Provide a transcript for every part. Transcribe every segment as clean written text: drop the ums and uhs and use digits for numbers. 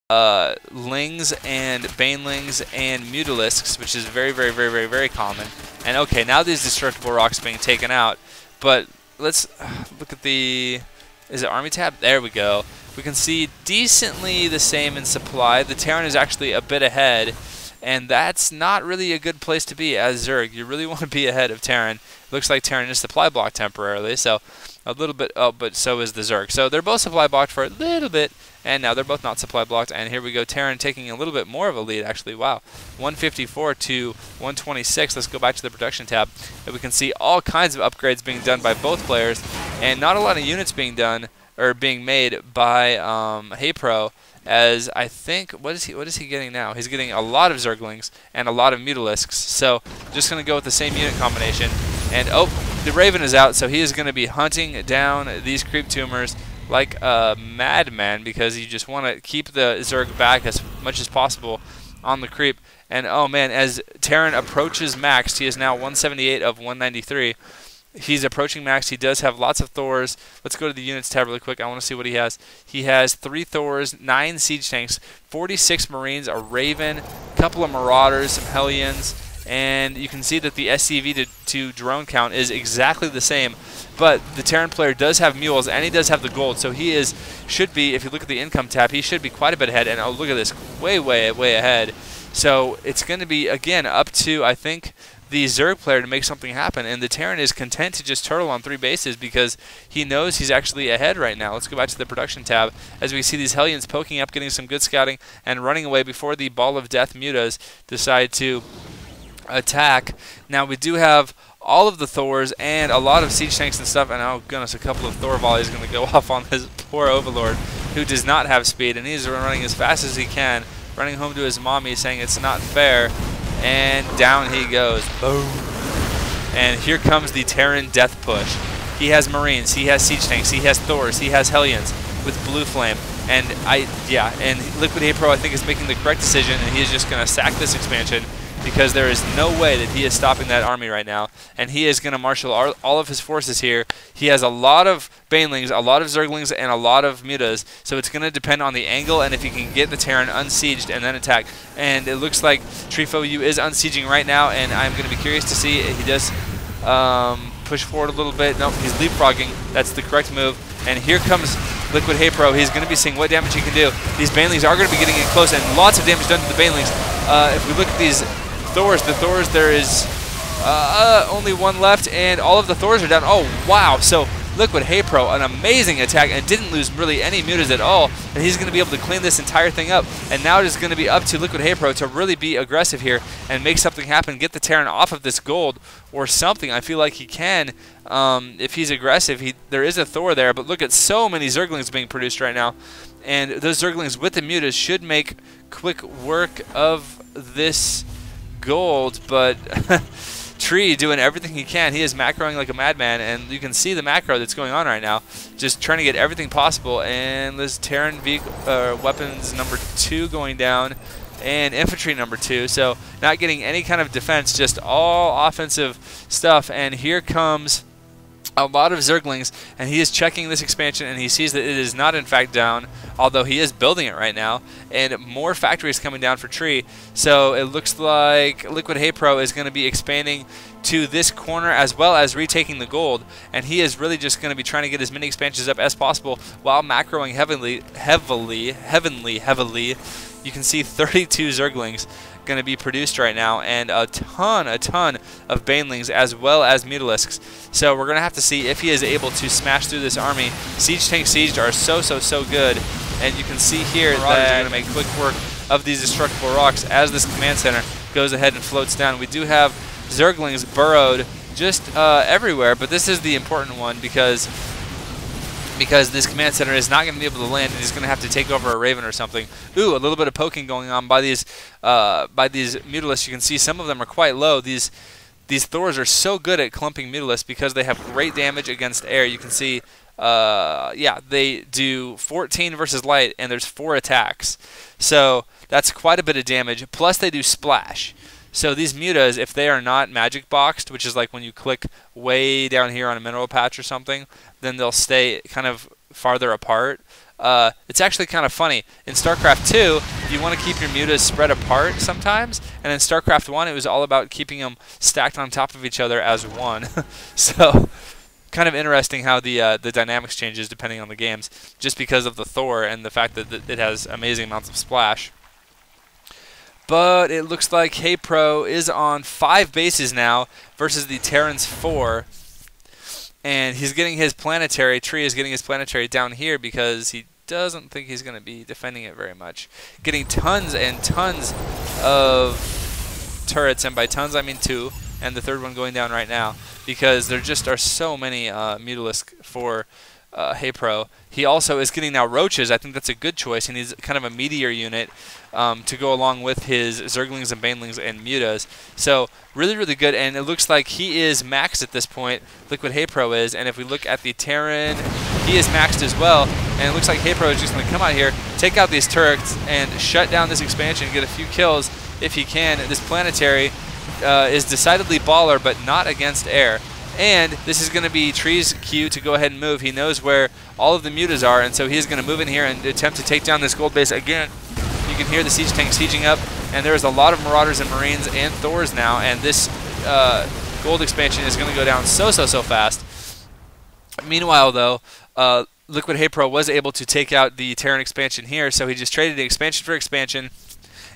lings and banelings and mutalisks, which is very common. And okay, now these destructible rocks being taken out, but let's look at the, is it army tab? There we go. We can see decently the same in supply. The Terran is actually a bit ahead, and that's not really a good place to be as Zerg. You really want to be ahead of Terran. Looks like Terran is supply blocked temporarily, so a little bit, oh, but so is the Zerg. So they're both supply blocked for a little bit, and now they're both not supply blocked. And here we go, Terran taking a little bit more of a lead, actually. Wow, 154 to 126. Let's go back to the production tab, and we can see all kinds of upgrades being done by both players, and not a lot of units being done or being made by Haypro. As I think, what is he getting now? He's getting a lot of Zerglings and a lot of Mutalisks. So just going to go with the same unit combination. And oh, the Raven is out, so he is going to be hunting down these creep tumors like a madman, because you just want to keep the Zerg back as much as possible on the creep. And oh man, as Terran approaches max, he is now 178 of 193. He's approaching max. He does have lots of Thors. Let's go to the units tab really quick. I want to see what he has. He has 3 Thors, 9 siege tanks, 46 Marines, a Raven, a couple of Marauders, some Hellions, and you can see that the SCV to drone count is exactly the same. But the Terran player does have mules, and he does have the gold, so he should be, if you look at the income tab, he should be quite a bit ahead. And oh, look at this, way ahead. So it's going to be, again, up to, I think, the Zerg player to make something happen, and the Terran is content to just turtle on 3 bases because he knows he's actually ahead right now. Let's go back to the production tab as we see these Hellions poking up, getting some good scouting, and running away before the Ball of Death mutas decide to attack. Now we do have all of the Thors and a lot of siege tanks and stuff, and oh goodness, a couple of Thor volleys going to go off on this poor Overlord who does not have speed, and he's running as fast as he can, running home to his mommy saying it's not fair. And down he goes. Boom. And here comes the Terran death push. He has Marines, he has siege tanks, he has Thors, he has Hellions with Blue Flame. And and LiquidHaypro, I think, is making the correct decision, and he is just going to sack this expansion because there is no way that he is stopping that army right now. And he is going to marshal all of his forces here. He has a lot of Banelings, a lot of Zerglings, and a lot of Mutas, so it's going to depend on the angle and if he can get the Terran unsieged and then attack. And it looks like treeFou is unsieging right now, and I'm going to be curious to see if he does push forward a little bit. Nope, he's leapfrogging. That's the correct move. And here comes LiquidHaypro. He's going to be seeing what damage he can do. These Banelings are going to be getting in close, and lots of damage done to the Banelings. If we look at these Thors, there is only 1 left, and all of the Thors are down. Oh, wow. So LiquidHaypro, an amazing attack, and didn't lose really any mutas at all, and he's going to be able to clean this entire thing up. And now it is going to be up to LiquidHaypro to really be aggressive here and make something happen, get the Terran off of this gold or something. I feel like he can if he's aggressive. There is a Thor there, but look at so many Zerglings being produced right now, and those Zerglings with the mutas should make quick work of this gold. But Tree doing everything he can. He is macroing like a madman, and you can see the macro that's going on right now, just trying to get everything possible. And this Terran weapons number 2 going down, and infantry number 2, so not getting any kind of defense, just all offensive stuff. And here comes a lot of Zerglings, and he is checking this expansion, and he sees that it is not in fact down, although he is building it right now, and more factories coming down for Tree. So it looks like LiquidHaypro is going to be expanding to this corner as well as retaking the gold, and he is really just going to be trying to get as many expansions up as possible while macroing heavily. You can see 32 Zerglings going to be produced right now, and a ton of Banelings as well as Mutalisks. So we're going to have to see if he is able to smash through this army. Siege tank sieged are so good, and you can see here that going to make quick work of these destructible rocks as this command center goes ahead and floats down. We do have Zerglings burrowed just everywhere, but this is the important one because this command center is not going to be able to land, and he's going to have to take over a Raven or something. Ooh, a little bit of poking going on by these Mutalisks. You can see some of them are quite low. These Thors are so good at clumping Mutalisks because they have great damage against air. You can see, yeah, they do 14 versus light, and there's 4 attacks. So that's quite a bit of damage. Plus they do splash. So these mutas, if they are not magic boxed, which is like when you click way down here on a mineral patch or something, then they'll stay kind of farther apart. it's actually kind of funny. In StarCraft 2, you want to keep your mutas spread apart sometimes, and in StarCraft 1, it was all about keeping them stacked on top of each other as one. So kind of interesting how the dynamics changes depending on the games, just because of the Thor and the fact that it has amazing amounts of splash. But it looks like HayPro is on 5 bases now versus the Terran's 4. And he's getting his planetary, Tree is getting his planetary down here because he doesn't think he's going to be defending it very much. Getting tons and tons of turrets, and by tons I mean 2, and the third one going down right now, because there just are so many Mutalisks for HayPro. He also is getting now roaches. I think that's a good choice. He needs kind of a meteor unit to go along with his Zerglings and Banelings and Mutas. So really, really good. And it looks like he is maxed at this point. LiquidHaypro is. And if we look at the Terran, he is maxed as well. And it looks like HayPro is just going to come out here, take out these turrets, and shut down this expansion, get a few kills if he can. This planetary is decidedly baller, but not against air. And this is going to be Tree's cue to go ahead and move. He knows where all of the mutas are, and so he's going to move in here and attempt to take down this gold base again. You can hear the siege tank sieging up, and there's a lot of Marauders and Marines and Thors now, and this gold expansion is going to go down so fast. Meanwhile, though, LiquidHaypro was able to take out the Terran expansion here, so he just traded the expansion for expansion.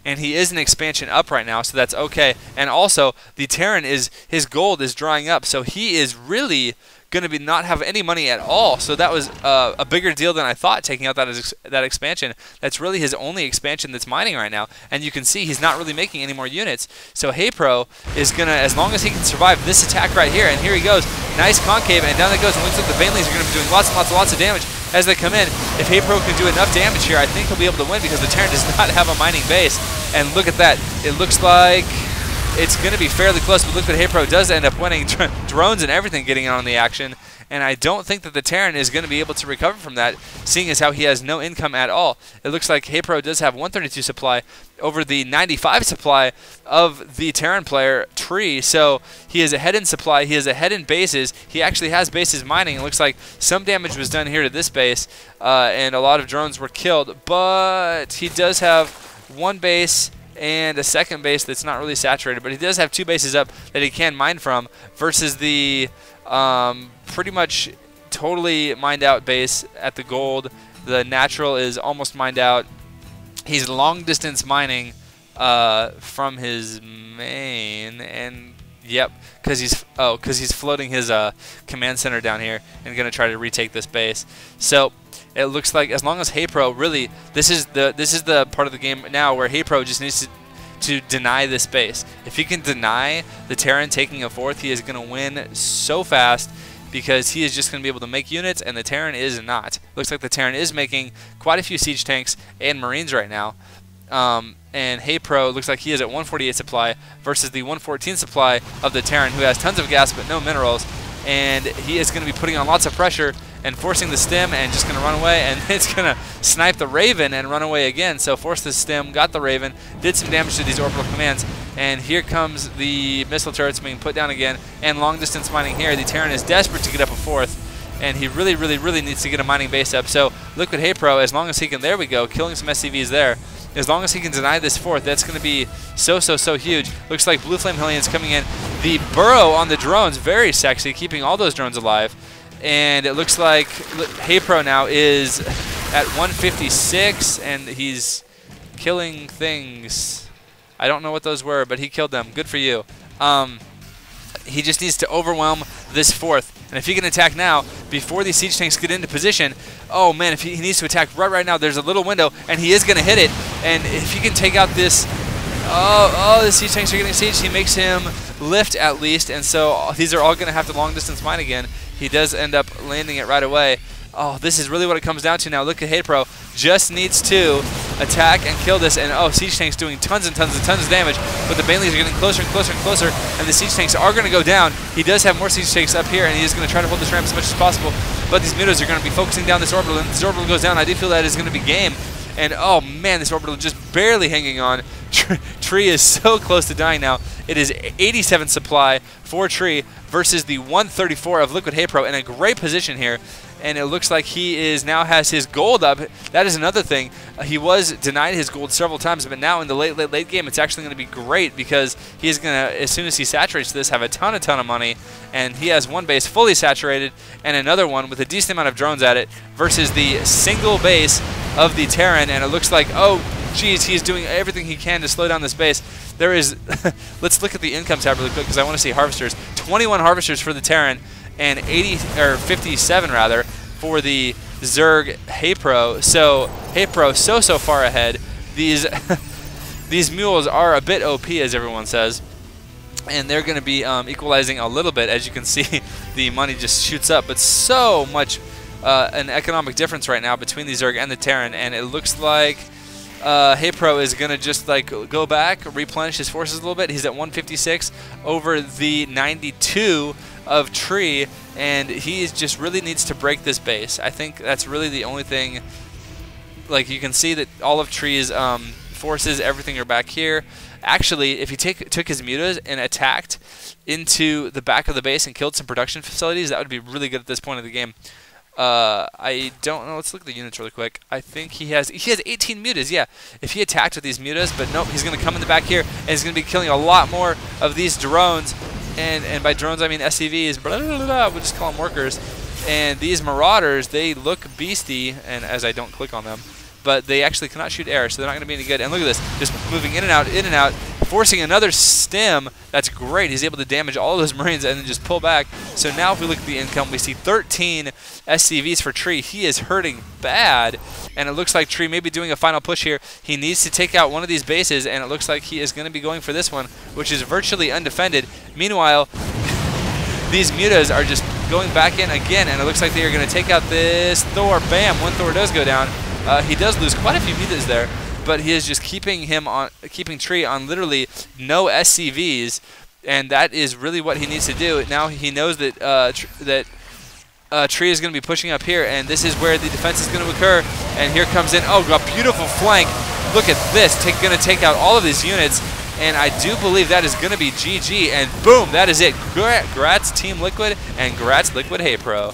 And he is an expansion up right now, so that's okay. And also, the Terran his gold is drying up, so he is really going to not have any money at all. So that was a bigger deal than I thought, taking out that expansion. That's really his only expansion that's mining right now. And you can see he's not really making any more units. So HayPro is going to, as long as he can survive this attack right here, and here he goes, nice concave, and down it goes, and looks like the Banelings are going to be doing lots and lots of damage as they come in. If HayPro can do enough damage here, I think he'll be able to win, because the Terran does not have a mining base. And look at that. It looks like it's going to be fairly close, but LiquidHaypro does end up winning. Drones and everything getting on the action. And I don't think that the Terran is going to be able to recover from that, seeing as how he has no income at all. It looks like HayPro does have 132 supply over the 95 supply of the Terran player, Tree. So he is ahead in supply. He is ahead in bases. He actually has bases mining. It looks like some damage was done here to this base, and a lot of drones were killed. But he does have one base and a second base that's not really saturated, but he does have 2 bases up that he can mine from, versus the pretty much totally mined out base at the gold. The natural is almost mined out. He's long distance mining from his main, and yep, because he's floating his command center down here and going to try to retake this base. So it looks like, as long as HayPro really, this is the part of the game now where HayPro just needs to deny this base. If he can deny the Terran taking a 4th, he is going to win so fast, because he is just going to be able to make units, and the Terran is not. Looks like the Terran is making quite a few siege tanks and Marines right now. And HayPro looks like he is at 148 supply versus the 114 supply of the Terran, who has tons of gas but no minerals. And he is going to be putting on lots of pressure and forcing the stem, and just going to run away, and it's going to snipe the Raven and run away again. So forced the stem, got the Raven, did some damage to these orbital commands, and here comes the missile turrets being put down again, and long distance mining here. The Terran is desperate to get up a 4th, and he really needs to get a mining base up. So LiquidHaypro, as long as he can, there we go, killing some SCVs there. As long as he can deny this 4th, that's going to be so huge. Looks like Blue Flame Hellions coming in. The burrow on the drones, very sexy, keeping all those drones alive. And it looks like HayPro now is at 156, and he's killing things. I don't know what those were, but he killed them. Good for you. He just needs to overwhelm this 4th. And if he can attack now, before these siege tanks get into position, oh man, if he needs to attack right now, there's a little window, and he is going to hit it. And if he can take out this, the siege tanks are getting sieged, he makes him lift at least, and so these are all going to have to long distance mine again. He does end up landing it right away. Oh, this is really what it comes down to now. LiquidHaypro just needs to attack and kill this, and siege tanks doing tons of damage, but the Banelings are getting closer and closer, and the siege tanks are going to go down. He does have more siege tanks up here, and he is going to try to hold this ramp as much as possible, but these mutas are going to be focusing down this orbital, and this orbital goes down. I do feel that is going to be game, and oh man, this orbital just barely hanging on. Tree is so close to dying now. It is 87 supply for Tree versus the 134 of LiquidHaypro, in a great position here. and it looks like he is now has his gold up. That is another thing. He was denied his gold several times, but now in the late game, it's actually going to be great because he is going to, as soon as he saturates this, have a ton of money, and he has one base fully saturated and another one with a decent amount of drones at it versus the single base of the Terran, and it looks like, oh, geez, he's doing everything he can to slow down this base. There is, let's look at the income tab really quick because I want to see harvesters. 21 harvesters for the Terran and 57 rather for the LiquidHaypro. So Haypro so far ahead. These these mules are a bit OP, as everyone says, and they're going to be equalizing a little bit. As you can see, the money just shoots up, but so much an economic difference right now between the Zerg and the Terran, and it looks like Haypro is going to just like go back, replenish his forces a little bit. He's at 156 over the 92 of Tree, and he just really needs to break this base. I think that's really the only thing. Like, you can see that all of Tree's forces, everything are back here. Actually, if he took his mutas and attacked into the back of the base and killed some production facilities, that would be really good at this point of the game. I don't know. Let's look at the units really quick. I think he has 18 mutas. Yeah, if he attacked with these mutas, but nope, he's going to come in the back here and he's going to be killing a lot more of these drones. And by drones I mean SCVs. Blah, blah, blah, blah, we'll just call them workers. And these marauders, they look beastie, and as I don't click on them, but they actually cannot shoot air, so they're not going to be any good. And look at this, just moving in and out, forcing another stem. That's great. He's able to damage all of those Marines and then just pull back. So now if we look at the income, we see 13 SCVs for Tree. He is hurting bad, and it looks like Tree may be doing a final push here. He needs to take out one of these bases, and it looks like he is going to be going for this one, which is virtually undefended. Meanwhile, these mutas are just going back in again, and it looks like they are going to take out this Thor. Bam! One Thor does go down. He does lose quite a few mutas there, but he is just keeping Tree on literally no SCVs, and that is really what he needs to do. Now he knows that Tree is going to be pushing up here, and this is where the defense is going to occur. And here comes in, oh, a beautiful flank. Look at this, going to take out all of these units, and I do believe that is going to be GG. And boom, that is it. Grats Team Liquid, and grats LiquidHaypro.